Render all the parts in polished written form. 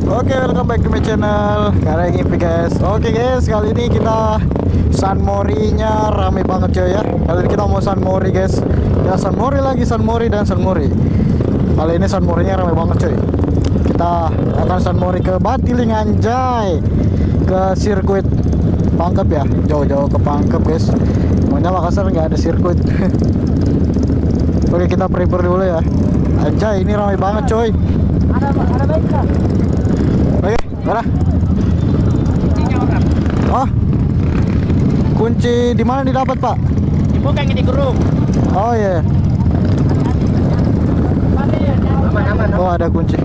Oke, welcome back to my channel. Karena ini guys. Oke guys, kali ini kita San Mori-nya rame banget coy ya. Kali ini kita mau San Mori guys. Ya San Mori lagi, San Mori dan San Mori. Kali ini San Mori-nya rame banget coy. Kita akan San Mori ke Batiling anjay. Ke sirkuit Pangkep ya. Jauh-jauh ke Pangkep guys. Maunya Makassar nggak ada sirkuit. Oke, kita prepare dulu ya. Anjay, ini ramai banget coy. Ada baik kah? Oke, mana? Oh, kunci di mana didapat Pak? Dibuka di grup. Oh iya. Aman. Oh ada kunci.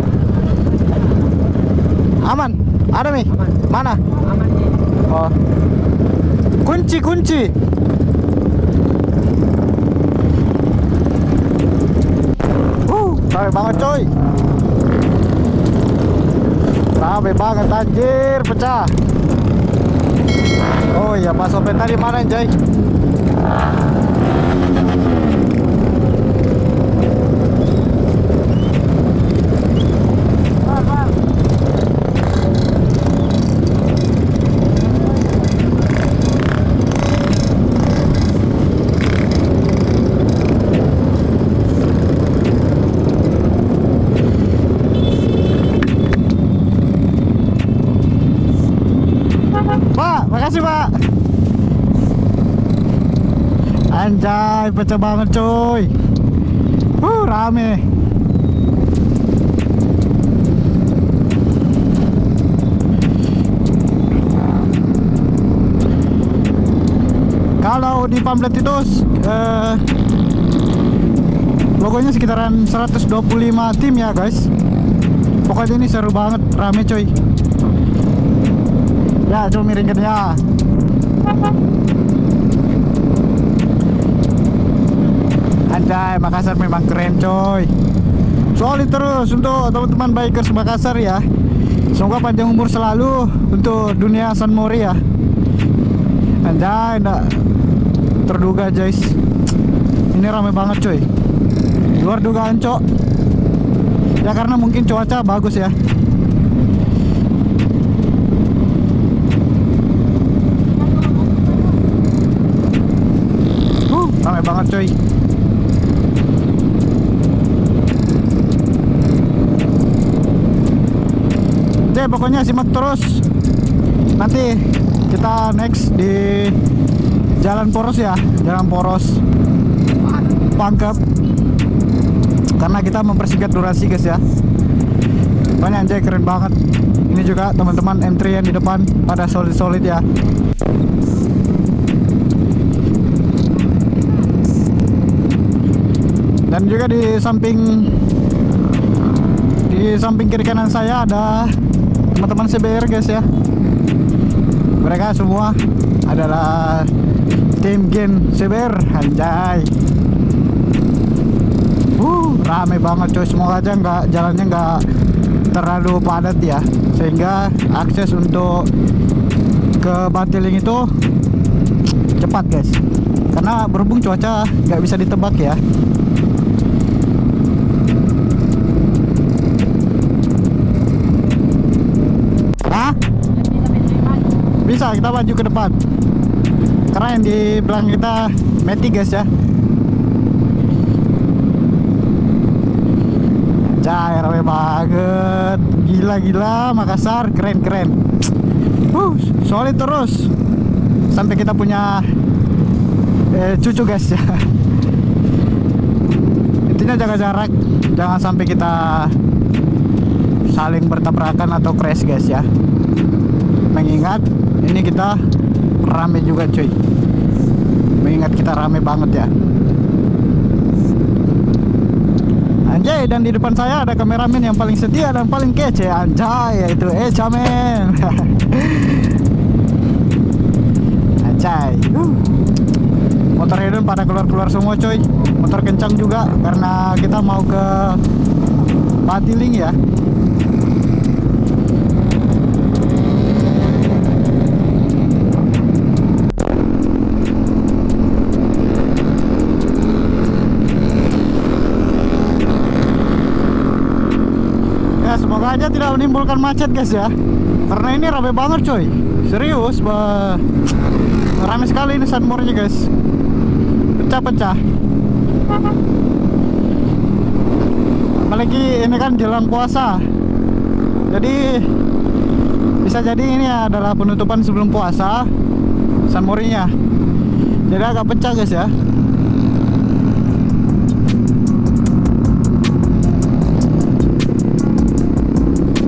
Aman. Ada nih. Mana? Aman nih. Oh. Kunci. Rame banget coy. Rame banget anjir, pecah. Oh iya, Pak Sopir tadi mana anjay? Pak, makasih Pak. Anjay, pecah banget coy. Rame. Kalau di pamflet itu logonya sekitaran 125 tim ya guys. Pokoknya ini seru banget, rame coy. Ya, coba miringkan ya. Anjay, Makassar memang keren coy. Solid terus untuk teman-teman bikers Makassar ya. Semoga panjang umur selalu untuk dunia San Mori ya. Anjay, enggak terduga guys. Ini ramai banget coy. Luar dugaan cok. Ya karena mungkin cuaca bagus ya. Ramai banget coy. Oke, pokoknya simak terus. Nanti kita next di Jalan Poros ya, Jalan Poros Pangkep. Karena kita mempersingkat durasi guys ya. Banyak anjay, keren banget. Ini juga teman-teman M3 yang di depan pada solid-solid ya. Dan juga di samping kiri kanan saya ada teman-teman CBR guys ya. Mereka semua adalah tim Gen CBR anjay. Rame banget coy. Semoga aja jalannya nggak terlalu padat ya, sehingga akses untuk ke Batiling itu cepat guys. Karena berhubung cuaca nggak bisa ditebak ya. Bisa kita maju ke depan. Karena yang di belakang kita Meti guys ya. Anjay, rame banget. Gila Makassar, keren. Solid terus. Sampai kita punya cucu guys ya. Intinya jaga jarak. Jangan sampai kita saling bertabrakan atau crash guys ya. Mengingat ini kita rame juga cuy. Mengingat kita rame banget ya. Anjay, dan di depan saya ada kameramen yang paling setia dan paling kece anjay, yaitu Echamen. Anjay. Motor Hedon pada keluar semua coy. Motor kencang juga karena kita mau ke Batiling ya. Semoga aja tidak menimbulkan macet guys ya. Karena ini rame banget coy. Serius, rame sekali ini Sunmori-nya guys. Pecah-pecah. Apalagi ini kan jelang puasa. Jadi bisa jadi ini adalah penutupan sebelum puasa Sunmori-nya. Jadi agak pecah guys ya.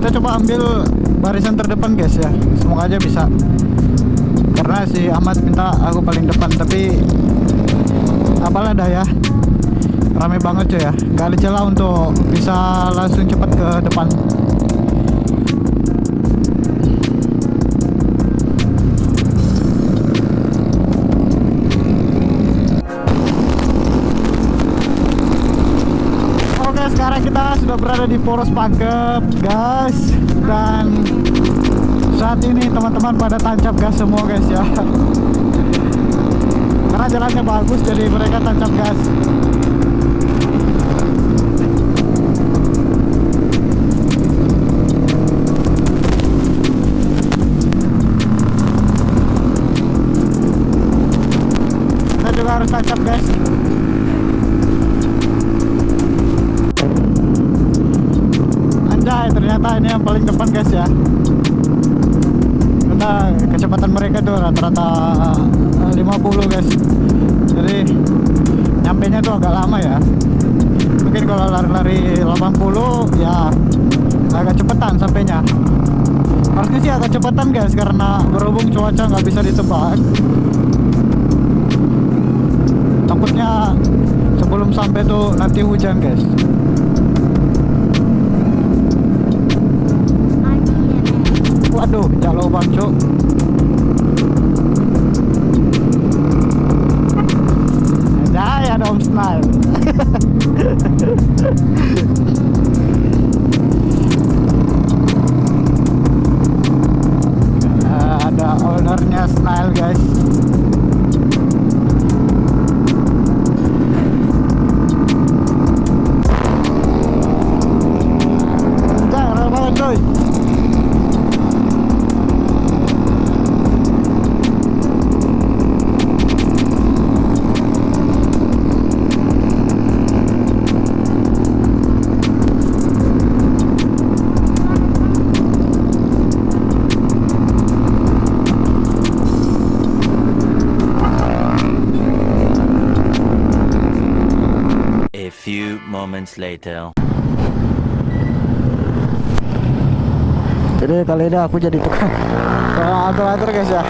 Kita coba ambil barisan terdepan guys ya. Semoga aja bisa. Karena si Ahmad minta aku paling depan, tapi apalah dah ya. Rame banget cuy ya. Gak ada celah untuk bisa langsung cepat ke depan. Sekarang kita sudah berada di Poros Pangkep guys, dan saat ini teman-teman pada tancap gas semua guys ya. Karena jalannya bagus jadi mereka tancap gas. Kita juga harus tancap gas. Ternyata ini yang paling depan guys ya. Kita kecepatan mereka tuh rata-rata 50 guys. Jadi nyampe nya tuh agak lama ya. Mungkin kalau lari-lari 80 ya agak cepetan sampainya. Harusnya sih agak cepetan guys, karena berhubung cuaca nggak bisa ditebak. Takutnya sebelum sampai tuh nanti hujan guys. Waduh, jauh bang cuk. Ada Om Smile. Ada ownernya Smile guys. Jangan banget coy. Few moments later. Jadi kali ini aku jadi tukang atur-atur guys ya.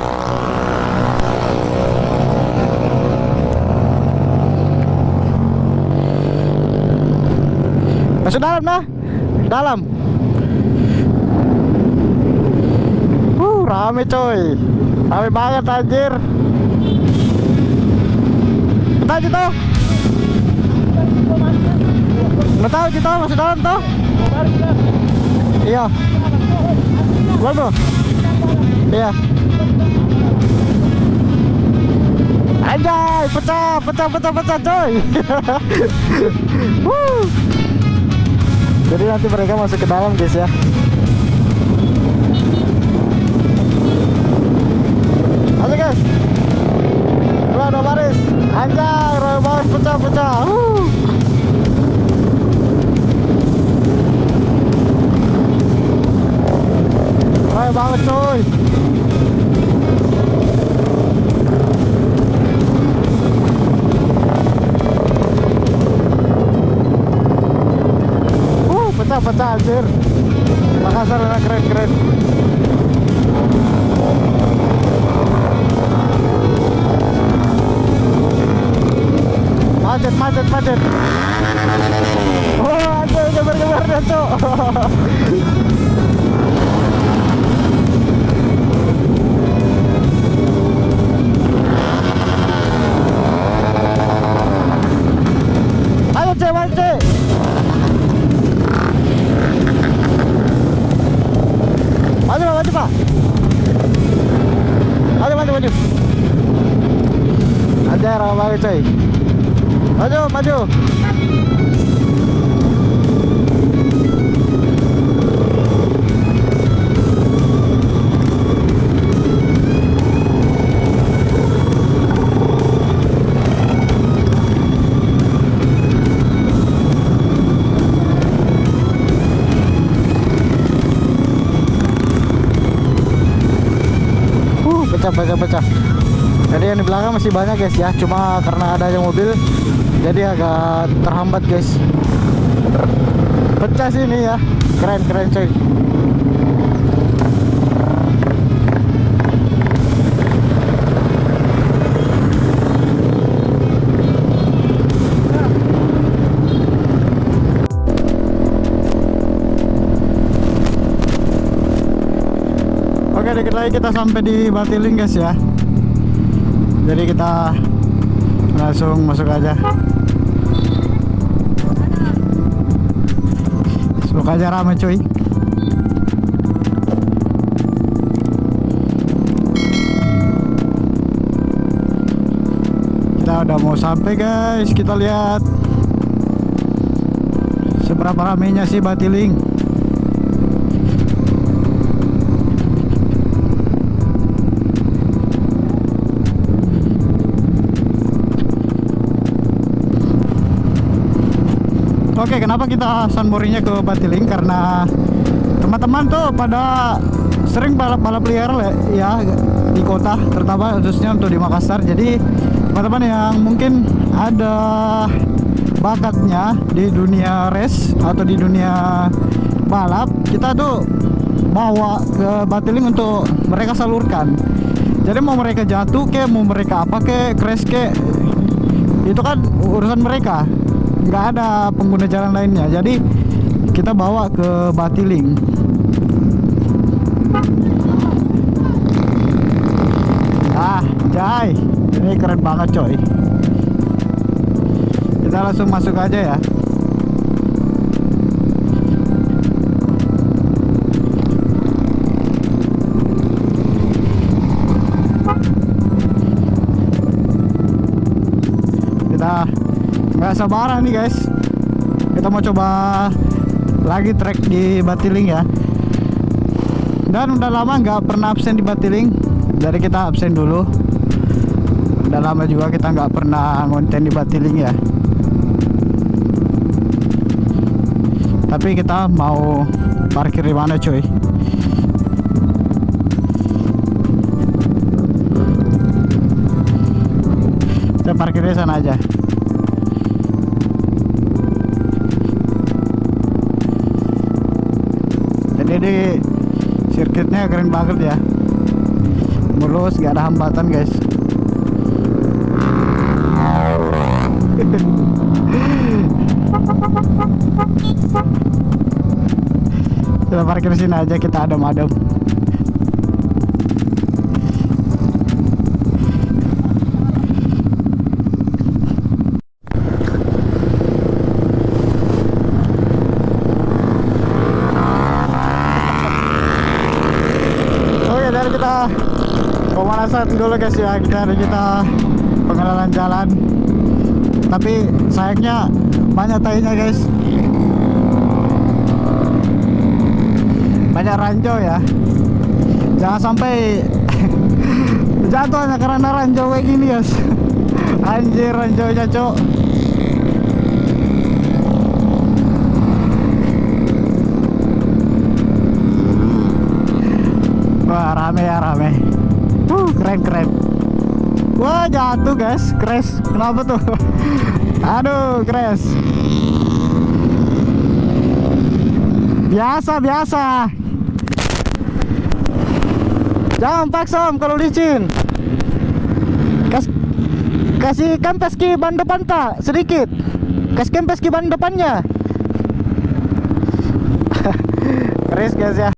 Masuk dalam nah, dalam. Rame coy, rame banget anjir. Kita aja nggak tahu kita masuk dalam toh. Iya. Belum bro. Iya. Anjay, pecah coy. Jadi nanti mereka masuk ke dalam guys ya. Oke guys. Dua baris. Anjay, roy baris pecah. Roy banget coy. Pecah anjir. Makassar udah keren. Macet. Oh anjir, gebar dah cok. Ayo cek. Maju pak. Maju. Ada ramai banget coy. Maju. pecah. Jadi yang di belakang masih banyak guys ya, cuma karena adanya mobil jadi agak terhambat guys. Pecah sih ini ya, keren coy. Oke, dikit lagi kita sampai di Batiling guys ya. Jadi kita langsung masuk aja. Masuk aja, rame cuy. Kita udah mau sampai guys. Kita lihat seberapa ramenya sih Batiling. Oke, kenapa kita sunmorinya ke Batiling? Karena teman-teman tuh pada sering balap-balap liar ya di kota, terutama khususnya untuk di Makassar. Jadi teman-teman yang mungkin ada bakatnya di dunia race atau di dunia balap, kita tuh bawa ke Batiling untuk mereka salurkan. Jadi mau mereka jatuh ke, mau mereka apa ke, crash ke, itu kan urusan mereka, nggak ada pengguna jalan lainnya. Jadi kita bawa ke Batiling. Jai, ini keren banget coy. Kita langsung masuk aja ya. Kita nggak sabaran nih guys, kita mau coba lagi trek di Batiling ya. Dan udah lama nggak pernah absen di Batiling, jadi kita absen dulu. Udah lama juga kita nggak pernah ngonten di Batiling ya. Tapi kita mau parkir di mana cuy? Kita parkir di sana aja. Jadi di sirkuitnya keren banget ya, mulus, gak ada hambatan guys. Kita parkir sini aja, kita adem-adem. Oke, dari kita pemanasan dulu guys ya, kita pengenalan jalan. Tapi sayangnya banyak tainya guys, banyak ranjau ya. Jangan sampai jatuh hanya karena ranjau kayak gini guys. Anjir, ranjaunya cok. Wah, rame ya, rame. Keren. Wah, jatuh guys, crash. Kenapa tuh? Aduh, crash. Biasa. Jangan paksa om kalau licin. Kasih kempes ki ban depan tak sedikit. Kasih kempes ki ban depannya. Crash guys ya.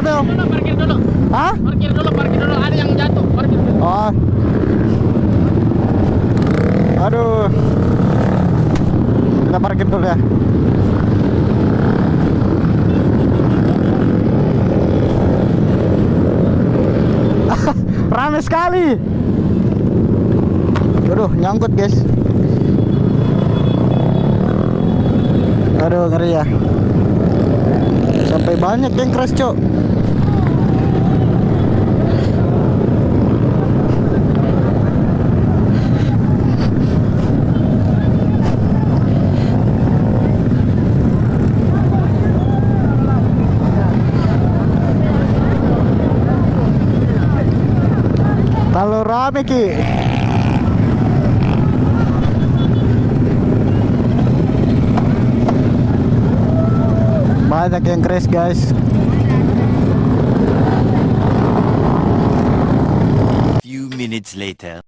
Kenapa Om? Dulu, parkir dulu. Hah? Parkir dulu, parkir dulu. Ada yang jatuh, parkir dulu. Oh. Aduh. Kita parkir dulu ya. Rame sekali. Aduh, nyangkut guys. Aduh, ngeri ya. Sampai banyak yang crash, Cok. Terlalu rame Ki. Banyak yang crash guys. Few minutes later.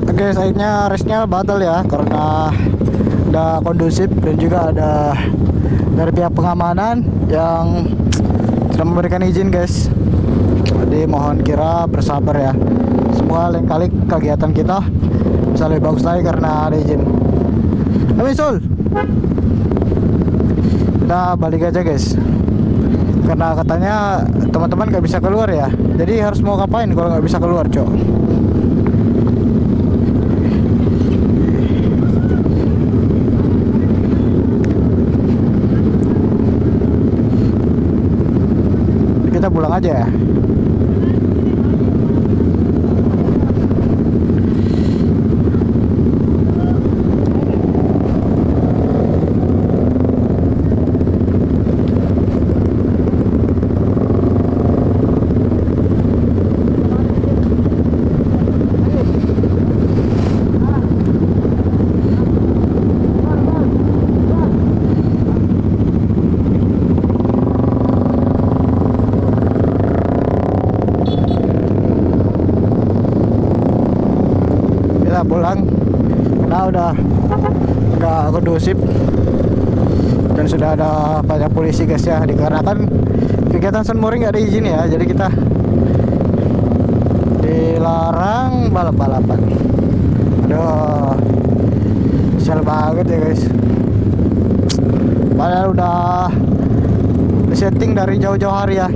Oke, akhirnya race-nya batal ya karena udah kondusif dan juga ada dari pihak pengamanan yang sudah memberikan izin guys. Jadi mohon kira bersabar ya. Semoga lain kali kegiatan kita bisa lebih bagus lagi karena ada izin. Amin Sul. Kita balik aja guys. Karena katanya teman-teman nggak bisa keluar ya. Jadi harus mau ngapain kalau nggak bisa keluar, Cok? Kita pulang aja ya. Kita pulang karena udah nggak kondusif dan sudah ada banyak polisi guys ya, dikarenakan kegiatan San Mori nggak ada izin ya, jadi kita dilarang balap-balapan. Aduh, sial banget ya guys, padahal udah setting dari jauh-jauh hari ya.